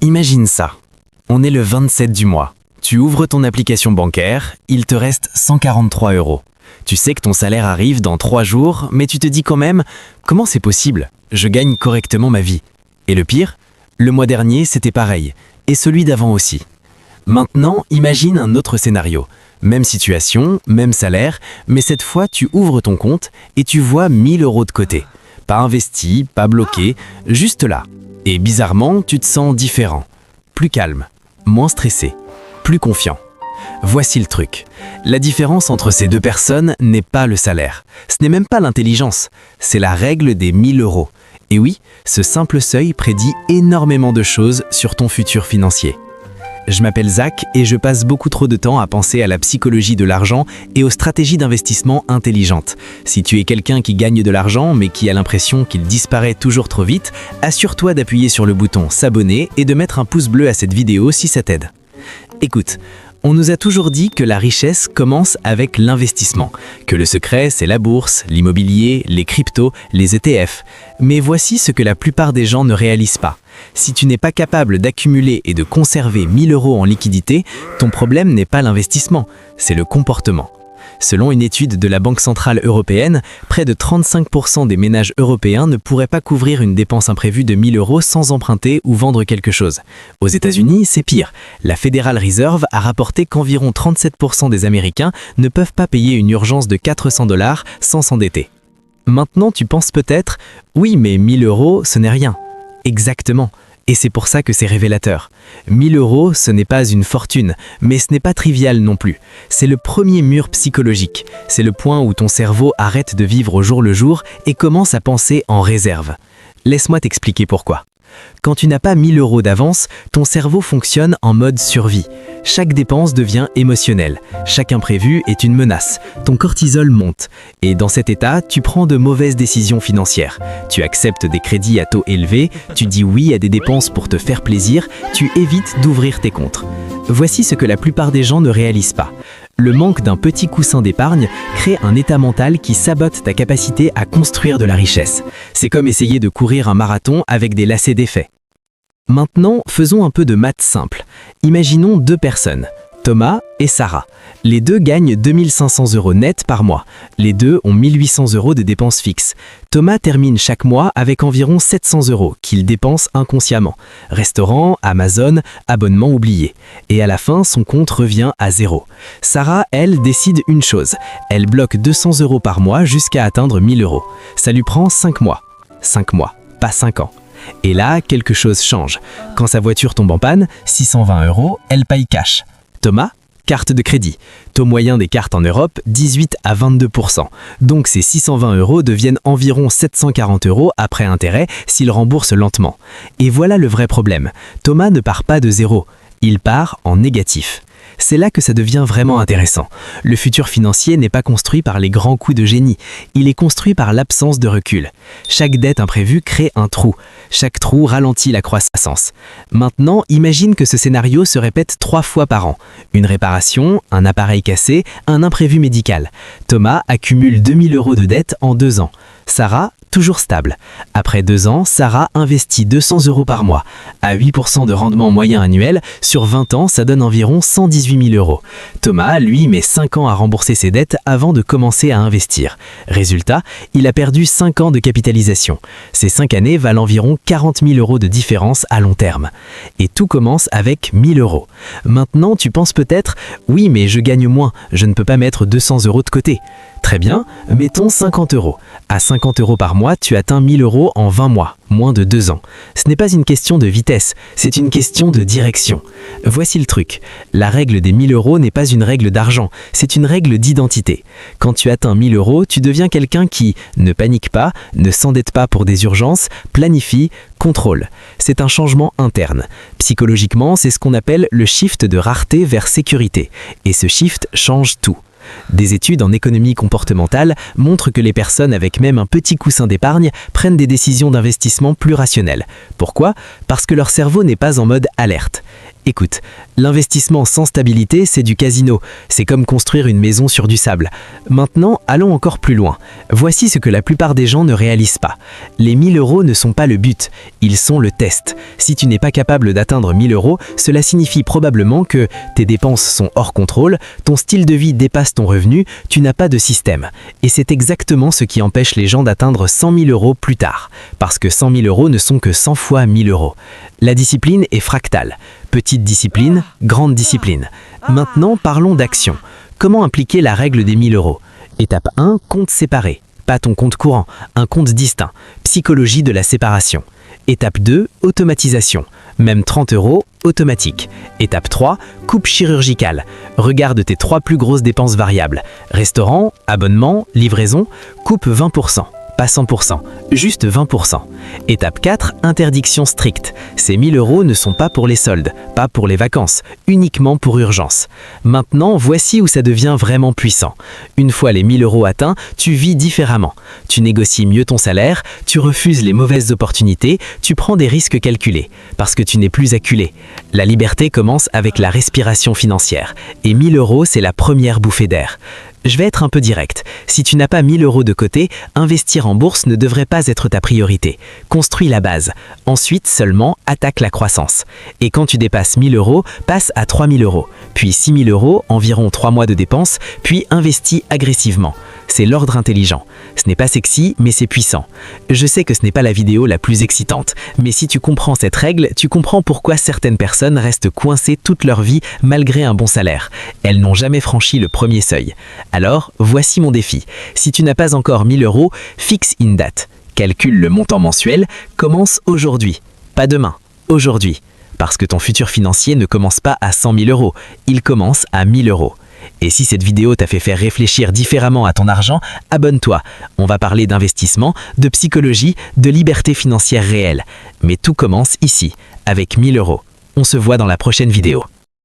Imagine ça. On est le 27 du mois. Tu ouvres ton application bancaire, il te reste 143 euros. Tu sais que ton salaire arrive dans 3 jours, mais tu te dis quand même, comment c'est possible? Je gagne correctement ma vie. Et le pire, le mois dernier, c'était pareil. Et celui d'avant aussi. Maintenant, imagine un autre scénario. Même situation, même salaire, mais cette fois, tu ouvres ton compte et tu vois 1000 euros de côté. Pas investi, pas bloqué, juste là. Et bizarrement, tu te sens différent. Plus calme, moins stressé, plus confiant. Voici le truc. La différence entre ces deux personnes n'est pas le salaire. Ce n'est même pas l'intelligence. C'est la règle des 1000 euros. Et oui, ce simple seuil prédit énormément de choses sur ton futur financier. Je m'appelle Zach et je passe beaucoup trop de temps à penser à la psychologie de l'argent et aux stratégies d'investissement intelligentes. Si tu es quelqu'un qui gagne de l'argent mais qui a l'impression qu'il disparaît toujours trop vite, assure-toi d'appuyer sur le bouton s'abonner et de mettre un pouce bleu à cette vidéo si ça t'aide. Écoute, on nous a toujours dit que la richesse commence avec l'investissement, que le secret c'est la bourse, l'immobilier, les cryptos, les ETF. Mais voici ce que la plupart des gens ne réalisent pas. Si tu n'es pas capable d'accumuler et de conserver 1000 euros en liquidité, ton problème n'est pas l'investissement, c'est le comportement. Selon une étude de la Banque centrale européenne, près de 35% des ménages européens ne pourraient pas couvrir une dépense imprévue de 1000 euros sans emprunter ou vendre quelque chose. Aux États-Unis, c'est pire. La Federal Reserve a rapporté qu'environ 37% des Américains ne peuvent pas payer une urgence de 400 $ sans s'endetter. Maintenant, tu penses peut-être, oui, mais 1000 euros, ce n'est rien. Exactement. Et c'est pour ça que c'est révélateur. 1000 euros, ce n'est pas une fortune, mais ce n'est pas trivial non plus. C'est le premier mur psychologique. C'est le point où ton cerveau arrête de vivre au jour le jour et commence à penser en réserve. Laisse-moi t'expliquer pourquoi. Quand tu n'as pas 1000 euros d'avance, ton cerveau fonctionne en mode survie. Chaque dépense devient émotionnelle. Chaque imprévu est une menace. Ton cortisol monte. Et dans cet état, tu prends de mauvaises décisions financières. Tu acceptes des crédits à taux élevés, tu dis oui à des dépenses pour te faire plaisir, tu évites d'ouvrir tes comptes. Voici ce que la plupart des gens ne réalisent pas. Le manque d'un petit coussin d'épargne crée un état mental qui sabote ta capacité à construire de la richesse. C'est comme essayer de courir un marathon avec des lacets défaits. Maintenant, faisons un peu de maths simple. Imaginons deux personnes, Thomas et Sarah. Les deux gagnent 2500 euros net par mois. Les deux ont 1800 euros de dépenses fixes. Thomas termine chaque mois avec environ 700 euros qu'il dépense inconsciemment. Restaurant, Amazon, abonnement oublié. Et à la fin, son compte revient à zéro. Sarah, elle, décide une chose. Elle bloque 200 euros par mois jusqu'à atteindre 1000 euros. Ça lui prend 5 mois. 5 mois, pas 5 ans. Et là, quelque chose change. Quand sa voiture tombe en panne, 620 euros, elle paye cash. Thomas, carte de crédit. Taux moyen des cartes en Europe, 18 à 22%. Donc ces 620 euros deviennent environ 740 euros après intérêt s'il rembourse lentement. Et voilà le vrai problème. Thomas ne part pas de zéro. Il part en négatif. C'est là que ça devient vraiment intéressant. Le futur financier n'est pas construit par les grands coups de génie. Il est construit par l'absence de recul. Chaque dette imprévue crée un trou. Chaque trou ralentit la croissance. Maintenant, imagine que ce scénario se répète 3 fois par an. Une réparation, un appareil cassé, un imprévu médical. Thomas accumule 2000 euros de dette en 2 ans. Sarah, toujours stable. Après 2 ans, Sarah investit 200 euros par mois. À 8% de rendement moyen annuel, sur 20 ans, ça donne environ 118 000 euros. Thomas, lui, met 5 ans à rembourser ses dettes avant de commencer à investir. Résultat, il a perdu 5 ans de capitalisation. Ces 5 années valent environ 40 000 euros de différence à long terme. Et tout commence avec 1000 euros. Maintenant, tu penses peut-être, oui, mais je gagne moins, je ne peux pas mettre 200 euros de côté. Très bien, mettons 50 euros. À 50 euros par mois, tu atteins 1000 euros en 20 mois, moins de 2 ans. Ce n'est pas une question de vitesse, c'est une question de direction. Voici le truc. La règle des 1000 euros n'est pas une règle d'argent, c'est une règle d'identité. Quand tu atteins 1000 euros, tu deviens quelqu'un qui ne panique pas, ne s'endette pas pour des urgences, planifie, contrôle. C'est un changement interne. Psychologiquement, c'est ce qu'on appelle le shift de rareté vers sécurité. Et ce shift change tout. Des études en économie comportementale montrent que les personnes avec même un petit coussin d'épargne prennent des décisions d'investissement plus rationnelles. Pourquoi? Parce que leur cerveau n'est pas en mode alerte. Écoute, l'investissement sans stabilité, c'est du casino. C'est comme construire une maison sur du sable. Maintenant, allons encore plus loin. Voici ce que la plupart des gens ne réalisent pas. Les 1000 € ne sont pas le but, ils sont le test. Si tu n'es pas capable d'atteindre 1000 €, cela signifie probablement que tes dépenses sont hors contrôle, ton style de vie dépasse ton revenu, tu n'as pas de système. Et c'est exactement ce qui empêche les gens d'atteindre 100 000 € plus tard. Parce que 100 000 € ne sont que 100 fois 1000 €. La discipline est fractale. Petite discipline, grande discipline. Maintenant, parlons d'action. Comment appliquer la règle des 1000 €? Étape 1, compte séparé. Pas ton compte courant, un compte distinct. Psychologie de la séparation. Étape 2, automatisation. Même 30 €, automatique. Étape 3, coupe chirurgicale. Regarde tes 3 plus grosses dépenses variables. Restaurant, abonnement, livraison, coupe 20%. Pas 100%, juste 20%. Étape 4, interdiction stricte. Ces 1000 € ne sont pas pour les soldes, pas pour les vacances, uniquement pour urgence. Maintenant, voici où ça devient vraiment puissant. Une fois les 1000 € atteints, tu vis différemment. Tu négocies mieux ton salaire, tu refuses les mauvaises opportunités, tu prends des risques calculés, parce que tu n'es plus acculé. La liberté commence avec la respiration financière, et 1000 € c'est la première bouffée d'air. Je vais être un peu direct. Si tu n'as pas 1000 € de côté, investir en bourse ne devrait pas être ta priorité. Construis la base. Ensuite seulement, attaque la croissance. Et quand tu dépasses 1000 €, passe à 3000 €. Puis 6000 €, environ 3 mois de dépenses, puis investis agressivement. C'est l'ordre intelligent. Ce n'est pas sexy, mais c'est puissant. Je sais que ce n'est pas la vidéo la plus excitante, mais si tu comprends cette règle, tu comprends pourquoi certaines personnes restent coincées toute leur vie malgré un bon salaire. Elles n'ont jamais franchi le premier seuil. Alors, voici mon défi. Si tu n'as pas encore 1000 €, fixe une date. Calcule le montant mensuel, commence aujourd'hui. Pas demain, aujourd'hui. Parce que ton futur financier ne commence pas à 100 000 €, il commence à 1000 €. Et si cette vidéo t'a fait faire réfléchir différemment à ton argent, abonne-toi. On va parler d'investissement, de psychologie, de liberté financière réelle. Mais tout commence ici, avec 1000 €. On se voit dans la prochaine vidéo.